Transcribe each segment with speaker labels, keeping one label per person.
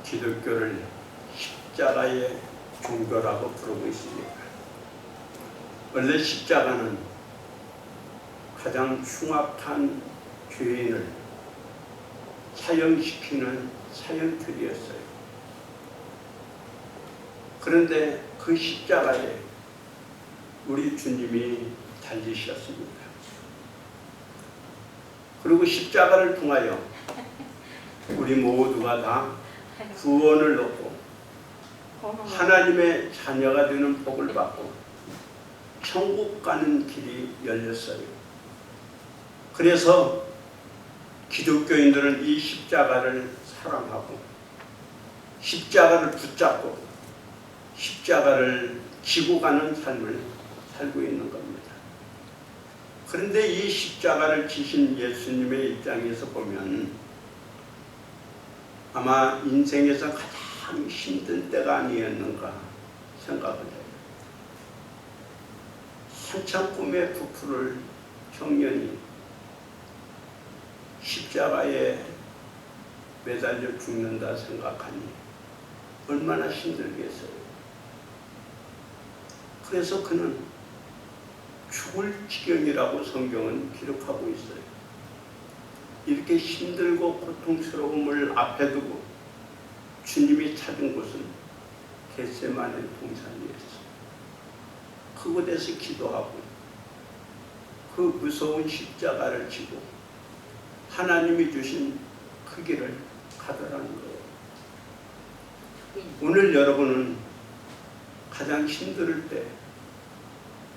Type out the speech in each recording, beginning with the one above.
Speaker 1: 기독교를 십자가의 종교라고 부르고 있습니다. 원래 십자가는 가장 흉악한 죄인을 사형시키는 사형틀이었어요. 그런데 그 십자가에 우리 주님이 달리셨습니다. 그리고 십자가를 통하여 우리 모두가 다 구원을 얻고 하나님의 자녀가 되는 복을 받고 천국 가는 길이 열렸어요. 그래서 기독교인들은 이 십자가를 사랑하고 십자가를 붙잡고 십자가를 지고 가는 삶을 살고 있는 겁니다. 그런데 이 십자가를 지신 예수님의 입장에서 보면 아마 인생에서 가장 힘든 때가 아니었는가 생각을 해요. 한참 꿈에 부풀을 청년이 십자가에 매달려 죽는다 생각하니 얼마나 힘들겠어요. 그래서 그는 죽을 지경이라고 성경은 기록하고 있어요. 이렇게 힘들고 고통스러움을 앞에 두고 주님이 찾은 곳은 겟세마네 동산이었어요. 그곳에서 기도하고 그 무서운 십자가를 지고 하나님이 주신 그 길을 가더라는 거예요. 오늘 여러분은 가장 힘들 때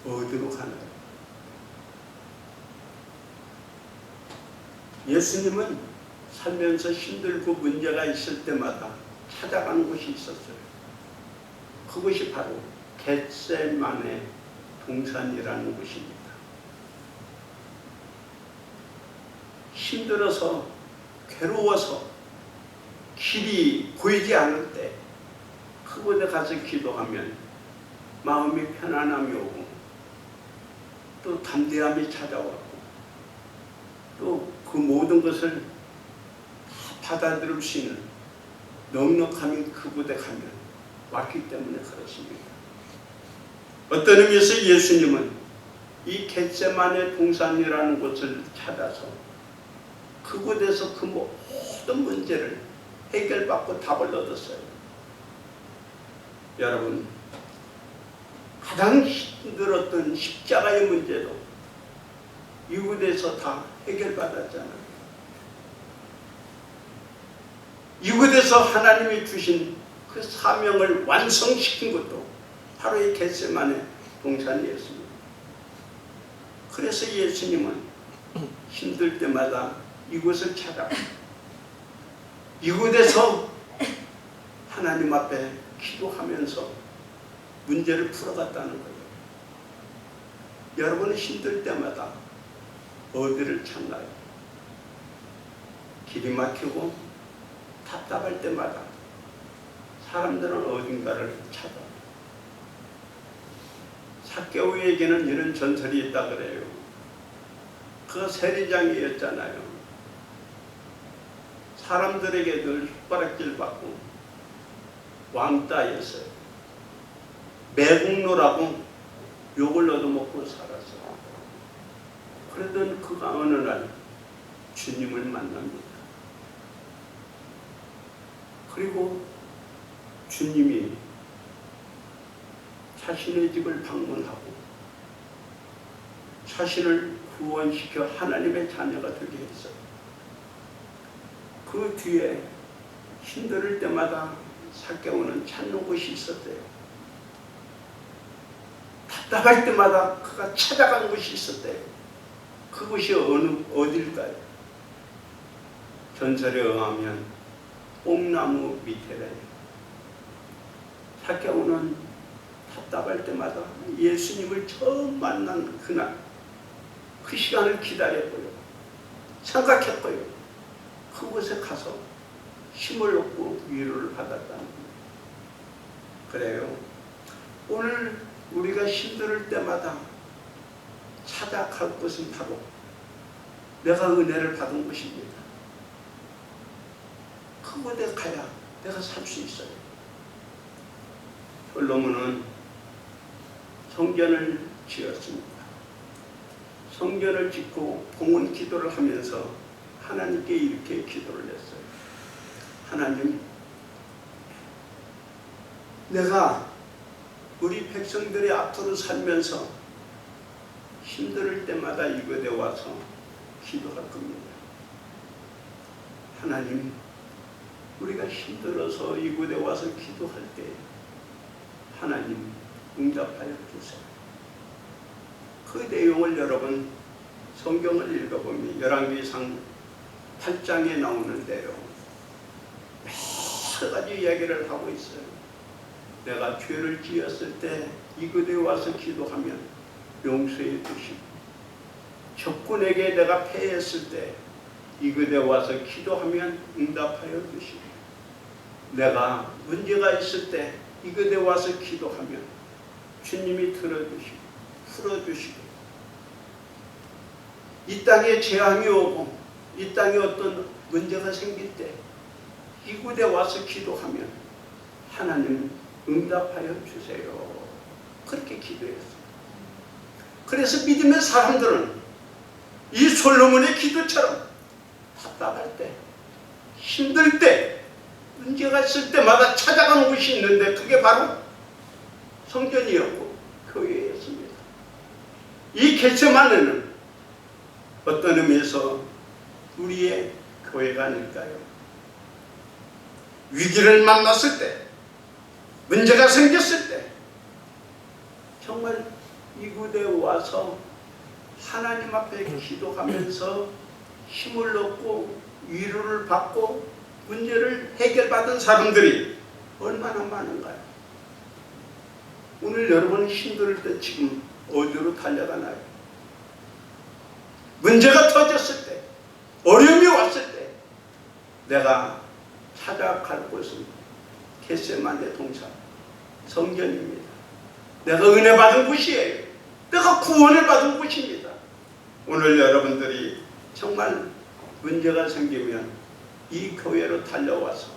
Speaker 1: 어디로 가나요? 예수님은 살면서 힘들고 문제가 있을 때마다 찾아가는 곳이 있었어요. 그것이 바로 겟세마네 동산이라는 곳입니다. 힘들어서 괴로워서 길이 보이지 않을 때 그곳에 가서 기도하면 마음이 편안함이 오고 또 담대함이 찾아왔고 또 그 모든 것을 다 받아들일 수 있는 넉넉함이 그곳에 가면 왔기 때문에 그렇습니다. 어떤 의미에서 예수님은 이 겟세마네 동산이라는 곳을 찾아서 그곳에서 그 모든 문제를 해결받고 답을 얻었어요. 여러분, 가장 힘들었던 십자가의 문제도 이곳에서 다 해결받았잖아요. 이곳에서 하나님이 주신 그 사명을 완성시킨 것도 바로 이 겟세마네 동산이었습니다. 그래서 예수님은 힘들 때마다 이곳을 찾아 이곳에서 하나님 앞에 기도하면서 문제를 풀어갔다는 거예요. 여러분은 힘들 때마다 어디를 찾나요? 길이 막히고 답답할 때마다 사람들은 어딘가를 찾아. 삭개오에게는 이런 전설이 있다 그래요. 그 세리장이었잖아요. 사람들에게 늘 숟가락질 받고 왕따였어요. 매국노라고 욕을 얻어먹고 살았어요. 그러던 그가 어느 날 주님을 만납니다. 그리고 주님이 자신의 집을 방문하고 자신을 구원시켜 하나님의 자녀가 되게 했어요. 그 뒤에 힘들 때마다 삭개오는 찾는 곳이 있었대요. 답답할 때마다 그가 찾아간 곳이 있었대요. 그곳이 어딜까요? 전설에 의하면 뽕나무 밑에래요. 삭개오는 답답할 때마다 예수님을 처음 만난 그날 그 시간을 기다렸고요. 생각했고요. 그곳에 가서 힘을 얻고 위로를 받았다는 거예요. 그래요. 오늘 우리가 힘들 때마다 찾아갈 곳은 바로 내가 은혜를 받은 곳입니다. 그곳에 가야 내가 살 수 있어요. 솔로몬은 성전을 지었습니다. 성전을 짓고 봉헌 기도를 하면서 하나님께 이렇게 기도를 했어요. 하나님, 내가 우리 백성들의 앞으로 살면서 힘들 때마다 이곳에 와서 기도할 겁니다. 하나님, 우리가 힘들어서 이곳에 와서 기도할 때 하나님 응답하여 주세요. 그 내용을 여러분 성경을 읽어보면 열왕기상 8장에 나오는 내용 여러 가지 이야기를 하고 있어요. 내가 죄를 지었을 때 이곳에 와서 기도하면 용서해 주시고, 적군에게 내가 패했을 때 이곳에 와서 기도하면 응답하여 주시고, 내가 문제가 있을 때 이곳에 와서 기도하면 주님이 들어주시고 풀어주시고, 이 땅에 재앙이 오고 이 땅에 어떤 문제가 생길 때 이곳에 와서 기도하면 하나님 응답하여 주세요. 그렇게 기도했어요. 그래서 믿음의 사람들은 이 솔로몬의 기도처럼 답답할 때, 힘들 때, 문제가 있을 때마다 찾아가는 곳이 있는데 그게 바로 성전이었고 교회였습니다. 이 겟세마네는 어떤 의미에서 우리의 교회가 아닐까요? 위기를 만났을 때, 문제가 생겼을 때 정말 이곳에 와서 하나님 앞에 기도하면서 힘을 얻고 위로를 받고 문제를 해결받은 사람들이 얼마나 많은가요? 오늘 여러분 힘들 때 지금 어디로 달려가나요? 문제가 터졌을 때, 어려움이 왔을 때 내가 찾아갈 곳은 겟세마네 동산 성전입니다. 내가 은혜 받은 곳이에요. 내가 구원을 받은 곳입니다. 오늘 여러분들이 정말 문제가 생기면 이 교회로 달려와서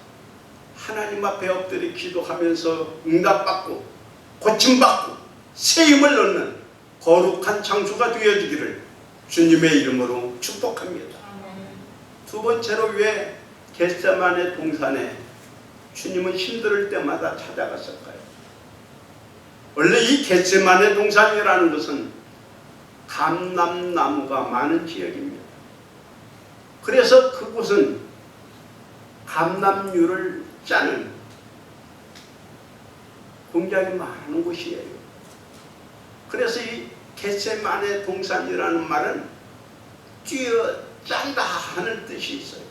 Speaker 1: 하나님 앞에 엎드려 기도하면서 응답받고 고침받고 세임을 얻는 거룩한 장소가 되어지기를 주님의 이름으로 축복합니다. 두 번째로 왜 겟세마네 동산에 주님은 힘들 때마다 찾아갔을까요? 원래 이 겟세마네 동산이라는 것은 감람나무가 많은 지역입니다. 그래서 그곳은 감람류를 짜는 공장이 많은 곳이에요. 그래서 이 겟세마네 동산이라는 말은 쥐어 짠다 하는 뜻이 있어요.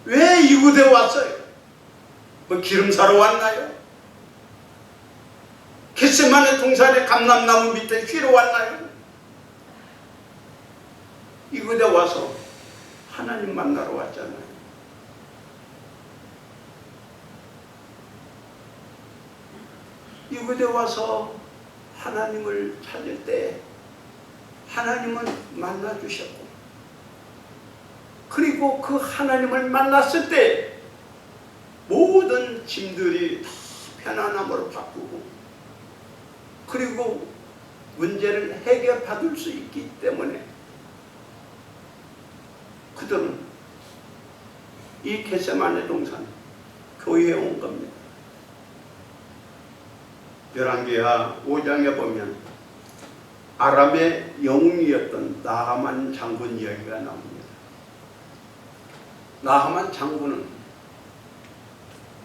Speaker 1: 왜 이곳에 왔어요? 뭐 기름 사러 왔나요? 겟세마네 동산의 감람나무 밑에 쉬러 왔나요? 이곳에 와서 하나님 만나러 왔잖아요. 이곳에 와서 하나님을 찾을 때 하나님은 만나주셨고, 그리고 그 하나님을 만났을 때 모든 짐들이 다 편안함으로 바꾸고, 그리고 문제를 해결받을 수 있기 때문에 그들은 이 겟세마네 동산 교회에 온 겁니다. 열왕기하 5장에 보면 아람의 영웅이었던 나하만 장군 이야기가 나옵니다. 나하만 장군은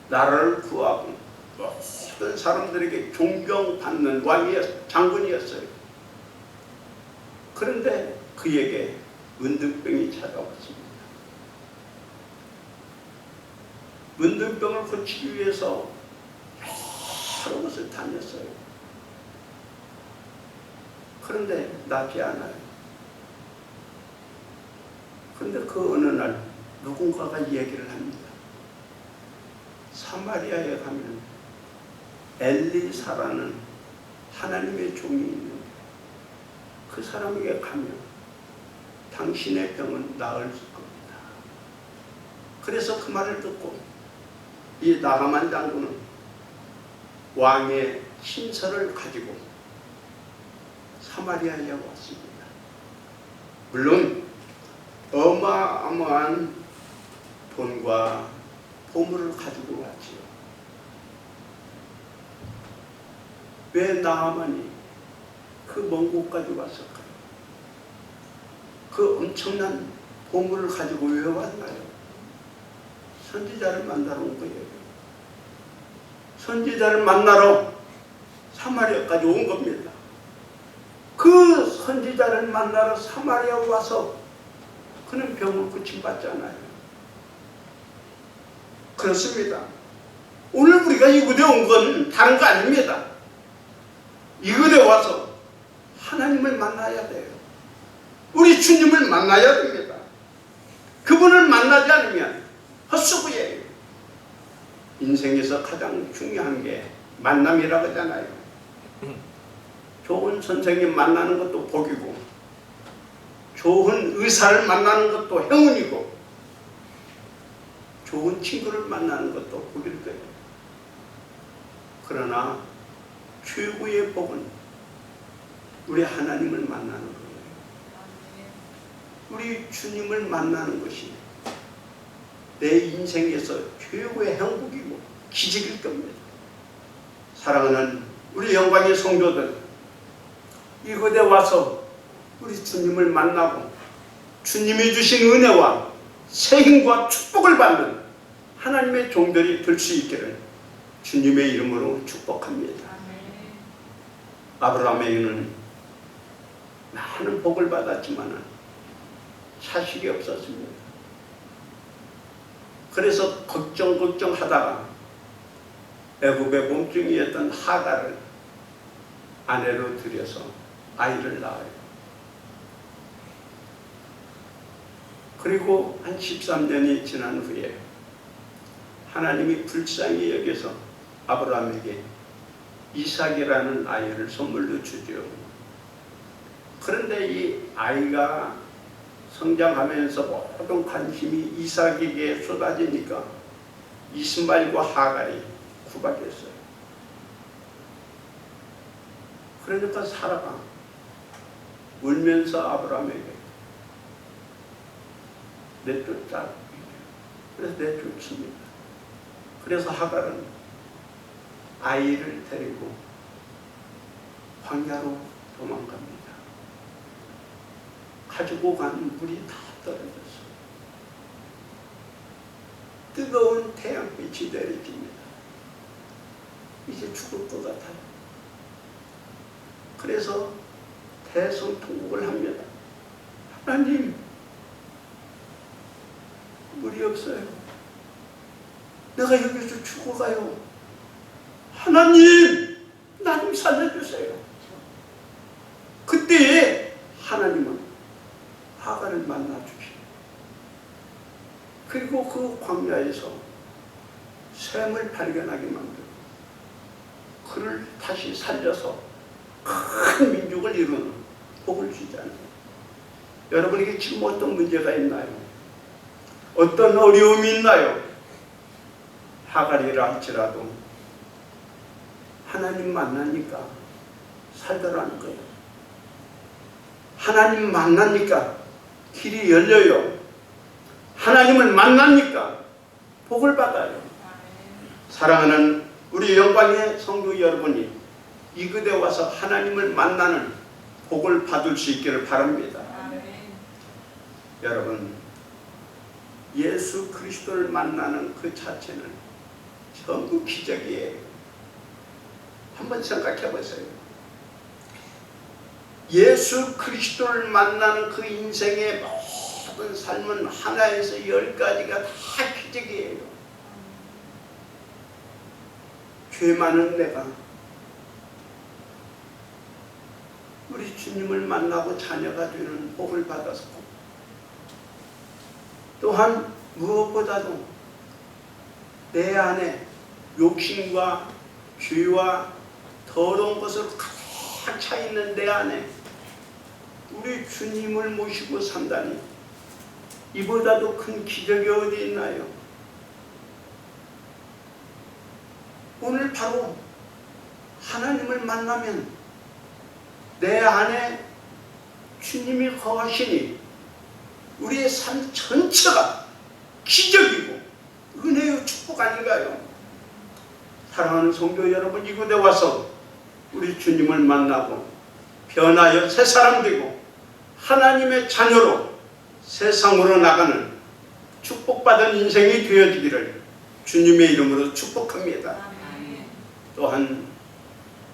Speaker 1: 나라를 구하고 모든 사람들에게 존경받는 장군이었어요. 그런데 그에게 문둥병이 찾아왔습니다. 문둥병을 고치기 위해서 여러 곳을 다녔어요. 그런데 낫지 않아요. 그런데 그 어느 날 누군가가 얘기를 합니다. 사마리아에 가면 엘리사라는 하나님의 종이 있는데 그 사람에게 가면 당신의 병은 나을 겁니다. 그래서 그 말을 듣고 이 나가만 장군은 왕의 신서를 가지고 사마리아에 왔습니다. 물론 어마어마한 돈과 보물을 가지고 왔지요. 왜 나하만이 그 먼 곳까지 왔을까요? 그 엄청난 보물을 가지고 왜 왔나요? 선지자를 만나러 온 거예요. 선지자를 만나러 사마리아까지 온 겁니다. 그 선지자를 만나러 사마리아 와서 그는 병을 고침받잖아요. 그렇습니다. 오늘 우리가 이곳에 온 건 다른 거 아닙니다. 이곳에 와서 하나님을 만나야 돼요. 우리 주님을 만나야 됩니다. 그분을 만나지 않으면 헛수고예요. 인생에서 가장 중요한 게 만남이라고 하잖아요. 좋은 선생님 만나는 것도 복이고, 좋은 의사를 만나는 것도 행운이고, 좋은 친구를 만나는 것도 복일 거예요. 그러나 최고의 복은 우리 하나님을 만나는 거예요. 우리 주님을 만나는 것이 내 인생에서 최고의 행복이고 기적일 겁니다. 사랑하는 우리 영광의 성도들, 이곳에 와서 우리 주님을 만나고 주님이 주신 은혜와 새 힘과 축복을 받는 하나님의 종들이 될 수 있기를 주님의 이름으로 축복합니다. 아브라함에게는 많은 복을 받았지만 자식이 없었습니다. 그래서 걱정하다가 애굽의 몸종이었던 하갈을 아내로 들여서 아이를 낳아요. 그리고 한 13년이 지난 후에 하나님이 불쌍히 여겨서 아브라함에게 이삭이라는 아이를 선물로 주죠. 그런데 이 아이가 성장하면서 모든 관심이 이삭에게 쏟아지니까 이스마엘과 하갈이 구박했어요. 그러니까 사라가 울면서 아브라함에게 내쫓자. 그래서 내쫓습니다. 그래서 하갈은 아이를 데리고 광야로 도망갑니다. 가지고 간 물이 다 떨어졌어요. 뜨거운 태양빛이 내려집니다. 이제 죽을 것 같아요. 그래서 대성통곡을 합니다. 하나님, 물이 없어요. 내가 여기서 죽어가요. 하나님, 나 좀 살려주세요. 그때에 하나님은 하갈을 만나주시고, 그리고 그 광야에서 샘을 발견하게 만들고 그를 다시 살려서 큰 민족을 이루는 복을 주잖아요. 여러분에게 지금 어떤 문제가 있나요? 어떤 어려움이 있나요? 하갈이라 할지라도 하나님 만나니까 살더라는 거예요. 하나님 만나니까 길이 열려요. 하나님을 만나니까 복을 받아요. 사랑하는 우리 영광의 성도 여러분이 이곳에 와서 하나님을 만나는 복을 받을 수 있기를 바랍니다. 여러분, 예수 그리스도를 만나는 그 자체는 전부 기적이에요. 한번 생각해 보세요. 예수 그리스도를 만나는 그 인생의 모든 삶은 하나에서 10가지가 다 기적이에요. 죄 많은 내가 우리 주님을 만나고 자녀가 되는 복을 받았고, 또한 무엇보다도 내 안에 욕심과 죄와 더러운 것으로 가득 차 있는 내 안에 우리 주님을 모시고 산다니, 이보다도 큰 기적이 어디 있나요? 오늘 바로 하나님을 만나면 내 안에 주님이 거하시니 우리의 삶 전체가 기적이고 은혜의 축복 아닌가요? 사랑하는 성도 여러분, 이곳에 와서 우리 주님을 만나고 변하여 새 사람 되고 하나님의 자녀로 세상으로 나가는 축복받은 인생이 되어지기를 주님의 이름으로 축복합니다. 또한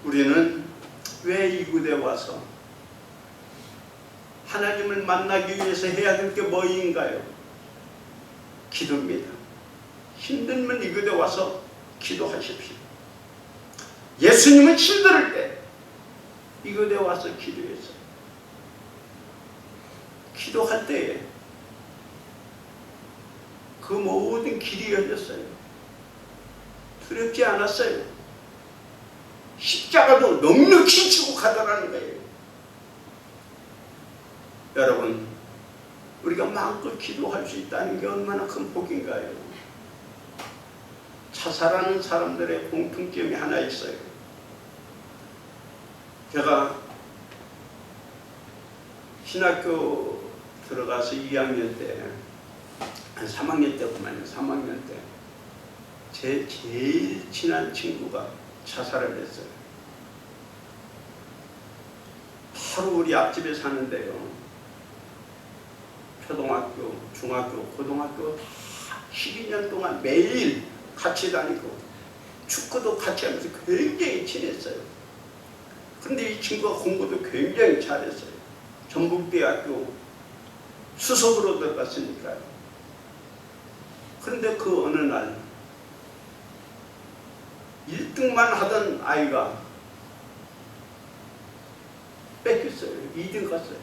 Speaker 1: 우리는 왜 이곳에 와서 하나님을 만나기 위해서 해야 될 게 뭐인가요? 기도입니다. 힘들면 이곳에 와서 기도하십시오. 예수님은 힘들 때 이곳에 와서 기도했어요. 기도할 때에 그 모든 길이 열렸어요. 두렵지 않았어요. 십자가도 넉넉히 지고 가더라는 거예요. 여러분, 우리가 마음껏 기도할 수 있다는 게 얼마나 큰 복인가요? 자살하는 사람들의 공통점이 하나 있어요. 제가 신학교 들어가서 2학년 때, 한 3학년 때구만요. 3학년 때 제 제일 친한 친구가 자살을 했어요. 바로 우리 앞집에 사는데요. 초등학교, 중학교, 고등학교 다 12년 동안 매일 같이 다니고 축구도 같이 하면서 굉장히 친했어요. 그런데 이 친구가 공부도 굉장히 잘했어요. 전북대학교 수석으로 들어갔으니까요. 그런데 그 어느 날 1등만 하던 아이가 뺏겼어요. 2등 갔어요.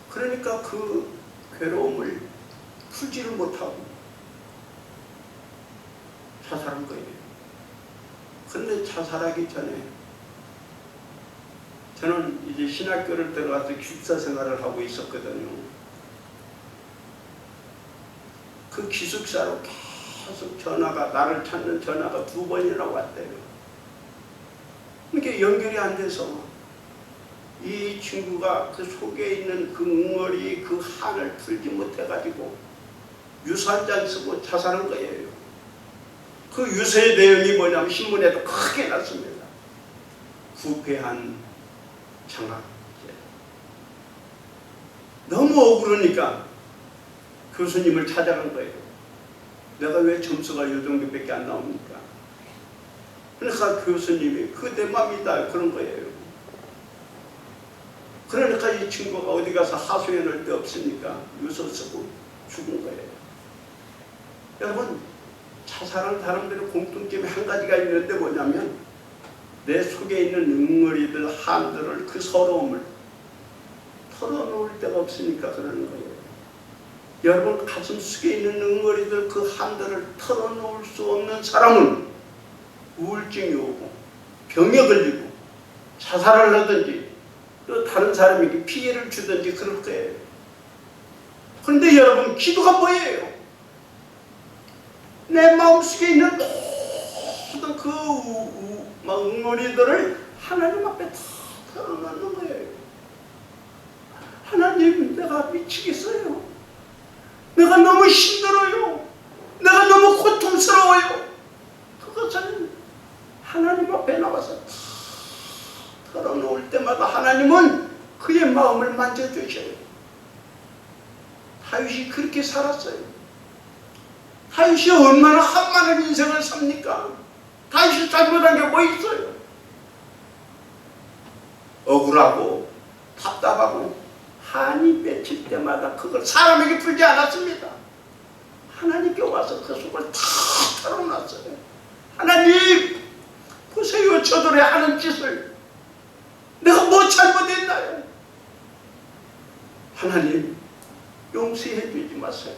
Speaker 1: 그러니까 그 괴로움을 풀지를 못하고 자살한 거예요. 그런데 자살하기 전에 저는 이제 신학교를 들어가서 기숙사 생활을 하고 있었거든요. 그 기숙사로 계속 전화가, 나를 찾는 전화가 2번이나 왔대요. 이게 연결이 안 돼서 이 친구가 그 속에 있는 그 응어리, 그 한을 풀지 못해가지고 유서한장 쓰고 자살한 거예요. 그 유서의 내용이 뭐냐면 신문에도 크게 났습니다. 부패한 장학재. 너무 억울하니까 교수님을 찾아간 거예요. 내가 왜 점수가 이 정도밖에 안 나옵니까? 그러니까 교수님이 그 내 맘이다 그런 거예요. 그러니까 이 친구가 어디 가서 하소연할 데 없으니까 유서 쓰고 죽은 거예요. 여러분, 자살한 사람들의 공통점이 한 가지가 있는데 뭐냐면 내 속에 있는 응어리들, 한들을, 그 서러움을 털어놓을 데가 없으니까 그러는 거예요. 여러분, 가슴 속에 있는 응어리들, 그 한들을 털어놓을 수 없는 사람은 우울증이 오고 병에 걸리고 자살을 하든지 또 다른 사람에게 피해를 주든지 그럴 거예요. 그런데 여러분, 기도가 뭐예요? 내 마음속에 있는 모든 그 응어리들을 하나님 앞에 다 털어놓는 거예요. 하나님, 내가 미치겠어요. 내가 너무 힘들어요. 내가 너무 고통스러워요. 그것을 하나님 앞에 나와서 다 털어놓을 때마다 하나님은 그의 마음을 만져주셔요. 다윗이 그렇게 살았어요. 다윗이 얼마나 한많은 인생을 삽니까? 다윗이 잘못한 게 뭐 있어요? 억울하고 답답하고 한이 맺힐 때마다 그걸 사람에게 풀지 않았습니다. 하나님께 와서 그 속을 다 털어놨어요. 하나님, 보세요. 저들의 하는 짓을. 내가 뭐 잘못했나요? 하나님, 용서해 주지 마세요.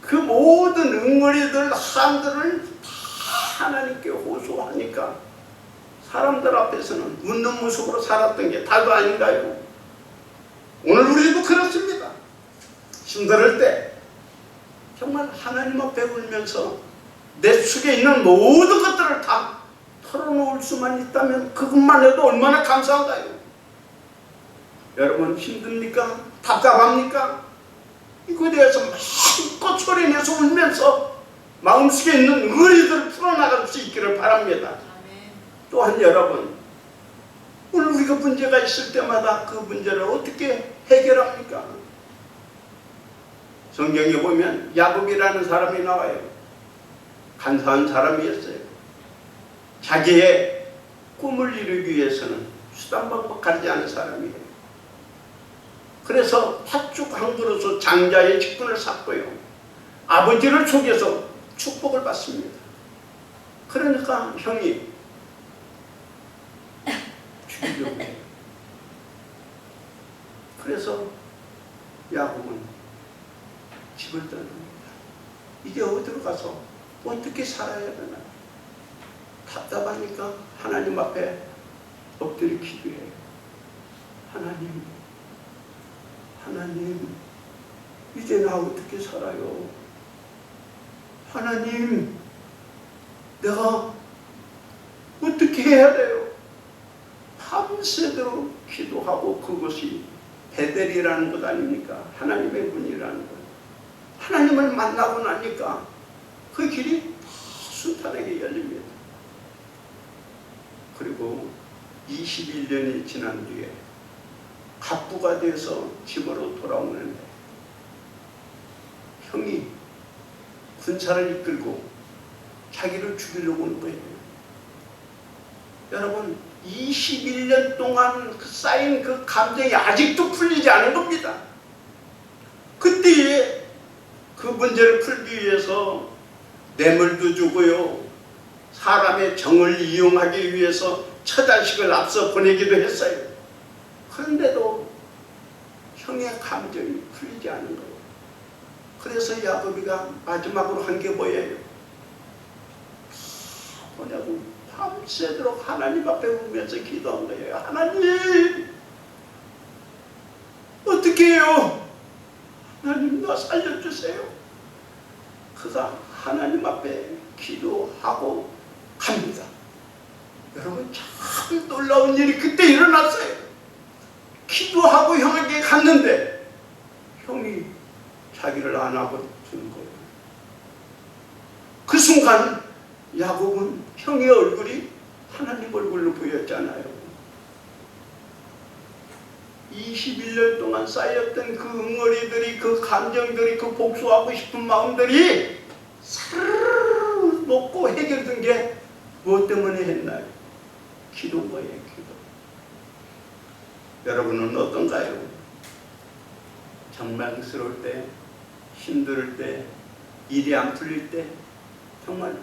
Speaker 1: 그 모든 응어리들, 한들을 다 하나님께 호소하니까 사람들 앞에서는 웃는 모습으로 살았던 게 다도 아닌가요? 오늘 우리도 그렇습니다. 힘들 때 정말 하나님 앞에 울면서 내 속에 있는 모든 것들을 다 털어놓을 수만 있다면 그것만 해도 얼마나 감사한가요? 여러분 힘듭니까? 답답합니까? 이거에 대해서 마음껏 소리내서 울면서 마음속에 있는 의리들을 풀어나갈 수 있기를 바랍니다. 또한 여러분, 오늘 우리가 문제가 있을 때마다 그 문제를 어떻게 해결합니까? 성경에 보면 야곱이라는 사람이 나와요. 간사한 사람이었어요. 자기의 꿈을 이루기 위해서는 수단 방법 가리지 않은 사람이에요. 그래서 팥죽 한 그릇으로 장자의 직분을 샀고요. 아버지를 속여서 축복을 받습니다. 그러니까 형이 죽이려고 해요. 그래서 야곱은 집을 떠납니다. 이제 어디로 가서 어떻게 살아야 되나? 답답하니까 하나님 앞에 엎드려 기도해요. 하나님, 이제 나 어떻게 살아요? 하나님, 내가 어떻게 해야 돼요? 밤새도록 기도하고 그것이 베델이라는 것 아닙니까? 하나님의 문이라는 것. 하나님을 만나고 나니까 그 길이 순탄하게 열립니다. 그리고 21년이 지난 뒤에 갑부가 돼서 집으로 돌아오는데 형이 군사를 이끌고 자기를 죽이려고 오는 거예요. 여러분 21년 동안 쌓인 그 감정이 아직도 풀리지 않은 겁니다. 그때에 그 문제를 풀기 위해서 뇌물도 주고요, 사람의 정을 이용하기 위해서 처자식을 앞서 보내기도 했어요. 그런데도 형의 감정이 풀리지 않은 거예요. 그래서 야곱이가 마지막으로 한 게 뭐예요? 뭐냐고 밤새도록 하나님 앞에 울면서 기도한 거예요. 하나님, 어떻게 해요? 하나님, 나 살려주세요. 그가 하나님 앞에 기도하고 갑니다. 여러분 참 놀라운 일이 그때 일어났어요. 기도하고 형에게 갔는데 형이 자기를 안아고 주는 거예요. 그 순간 야곱은 형의 얼굴이 하나님 얼굴로 보였잖아요. 21년 동안 쌓였던 그 응어리들이, 그 감정들이, 그 복수하고 싶은 마음들이 사르르 녹고 해결된 게 무엇 때문에 했나요? 기도인 거예요. 기도. 여러분은 어떤가요? 절망스러울 때, 힘들 때, 일이 안 풀릴 때 정말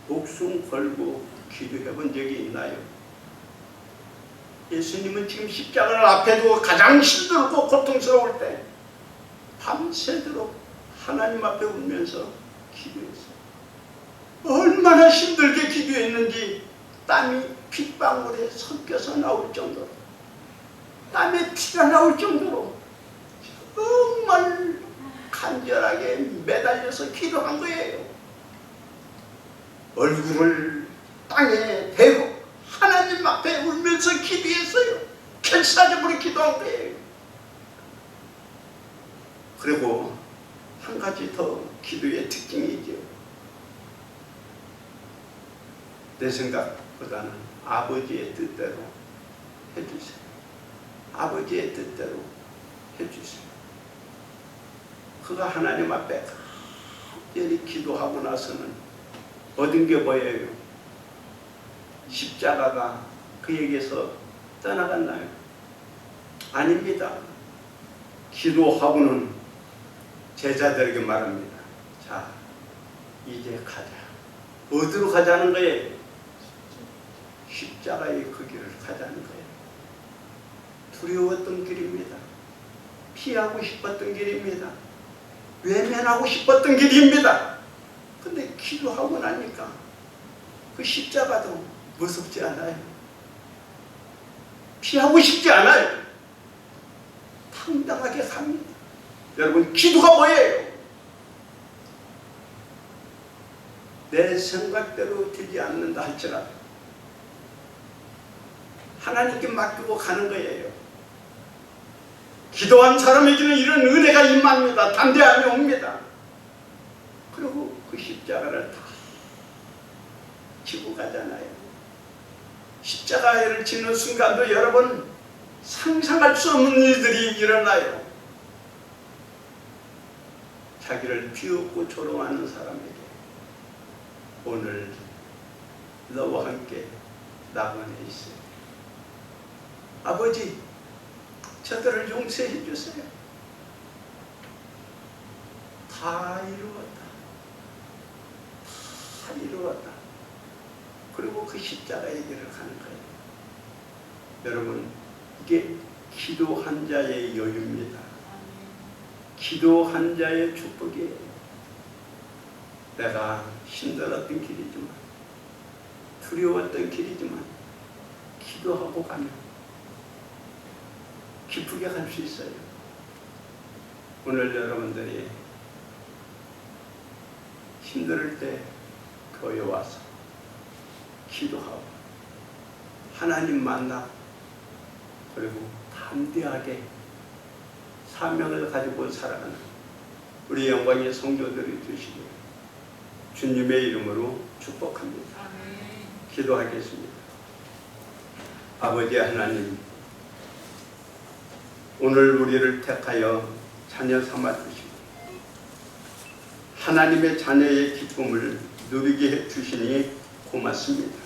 Speaker 1: 목숨 걸고 기도해 본 적이 있나요? 예수님은 지금 십자가를 앞에 두고 가장 힘들고 고통스러울 때 밤새도록 하나님 앞에 울면서 기도했어요. 얼마나 힘들게 기도했는지 땀이 핏방울에 섞여서 나올 정도로, 땀에 피가 나올 정도로 정말 간절하게 매달려서 기도한 거예요. 얼굴을 땅에 대고 하나님 앞에 울면서 기도했어요. 결사적으로 기도한 거예요. 그리고 한 가지 더 기도의 특징이죠. 내 생각보다는 아버지의 뜻대로 해주세요. 아버지의 뜻대로 해주세요. 그가 하나님 앞에 간절히 기도하고 나서는 얻은 게 뭐예요? 십자가가 그에게서 떠나갔나요? 아닙니다. 기도하고는 제자들에게 말합니다. 자, 이제 가자. 어디로 가자는 거예요? 십자가의 그 길을 가자는 거예요. 두려웠던 길입니다. 피하고 싶었던 길입니다. 외면하고 싶었던 길입니다. 근데 기도하고 나니까 그 십자가도 무섭지 않아요. 피하고 싶지 않아요. 당당하게 갑니다. 여러분, 기도가 뭐예요? 내 생각대로 되지 않는다 할지라도 하나님께 맡기고 가는 거예요. 기도한 사람에게는 이런 은혜가 임합니다. 담대함이 옵니다. 그리고 그 십자가를 다 지고 가잖아요. 십자가를 지는 순간도 여러분 상상할 수 없는 일들이 일어나요. 자기를 비웃고 조롱하는 사람에게 오늘 너와 함께 낙원에 있어요. 아버지, 저들을 용서해 주세요. 다 이루었다. 다 이루었다. 그리고 그 십자가의 길을 가는 거예요. 여러분, 이게 기도한 자의 여유입니다. 기도한 자의 축복이에요. 내가 힘들었던 길이지만, 두려웠던 길이지만 기도하고 가면 기쁘게 갈 수 있어요. 오늘 여러분들이 힘들 때 교회 와서 기도하고 하나님 만나 그리고 담대하게 사명을 가지고 살아가는 우리 영광의 성도들이 되시길 주님의 이름으로 축복합니다. 기도하겠습니다. 아버지 하나님, 오늘 우리를 택하여 자녀 삼아주시고 하나님의 자녀의 기쁨을 누리게 해주시니 고맙습니다.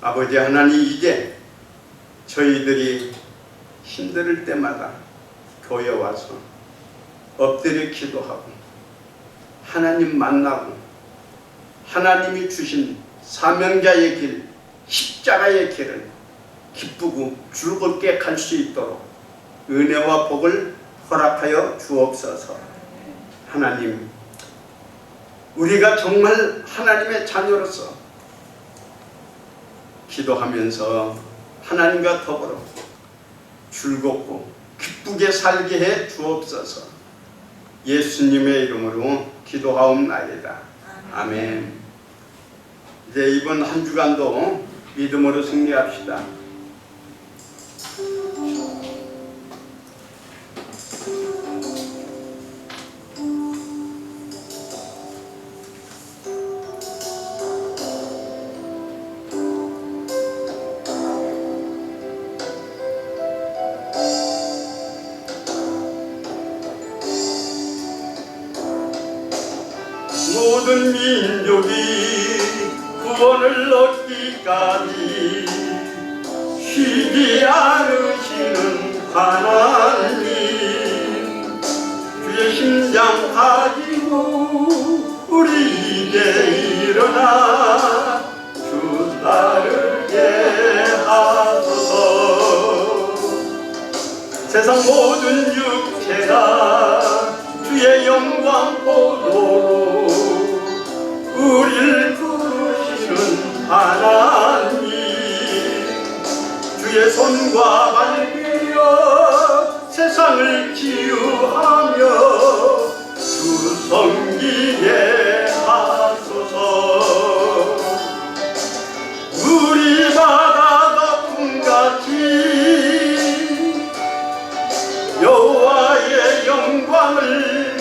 Speaker 1: 아버지 하나님, 이제 저희들이 힘들 때마다 교회 와서 엎드려 기도하고 하나님 만나고 하나님이 주신 사명자의 길, 십자가의 길을 기쁘고 즐겁게 갈 수 있도록 은혜와 복을 허락하여 주옵소서. 하나님, 우리가 정말 하나님의 자녀로서 기도하면서 하나님과 더불어 즐겁고 기쁘게 살게 해 주옵소서. 예수님의 이름으로 기도하옵나이다. 아멘. 이제 이번 한 주간도 믿음으로 승리합시다. 모든 민족이 구원을 얻기까지 쉬지 않으시는 하나님, 주의 심장 가지고 우리 이제 일어나 주 따르게 하소서. 세상 모든 육체가 주의 영광 보도록 우리를 부르시는 하나님, 주의 손과 발길로 세상을 치유하며 주 섬기게 하소서. 우리 바다 덮음같이 여호와의 영광을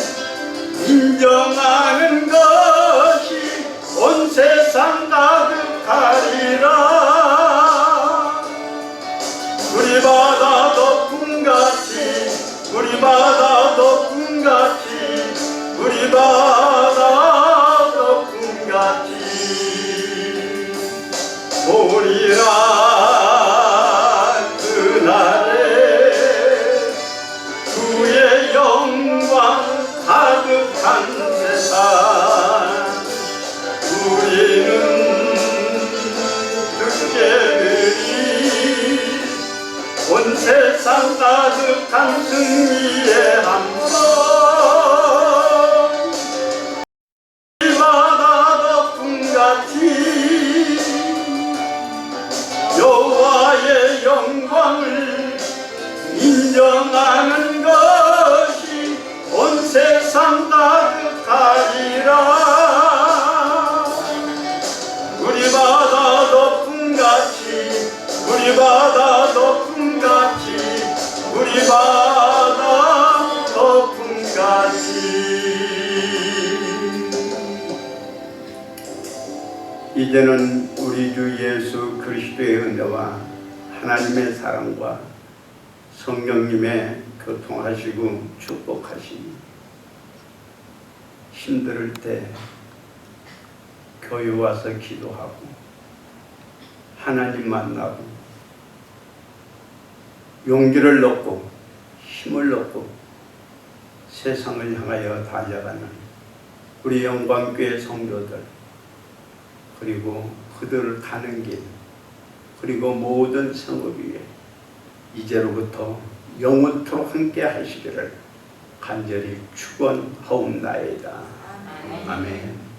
Speaker 1: 인정하는 것이 온 세상 가득하리라. 우리 바다 덮음같이, 우리 바다 덮음같이, 우리 바다 덮음같이 오리라. 그날에 주의 영광 가득한 세상 우리는 주께들이 온 세상 가득한 승리의 함성 이 바다 덮음같이 여호와의 영광을 인정하는 것이 온 세상 가득하리라. 이제는 우리 주 예수 그리스도의 은혜와 하나님의 사랑과 성령님의 교통하시고 축복하시니 힘들 때 교회 와서 기도하고 하나님 만나고 용기를 얻고 힘을 얻고 세상을 향하여 달려가는 우리 영광교회 성도들, 그리고 그들을 가는 길, 그리고 모든 성읍 위에 이제로부터 영원토록 함께 하시기를 간절히 축원하옵나이다. 아멘.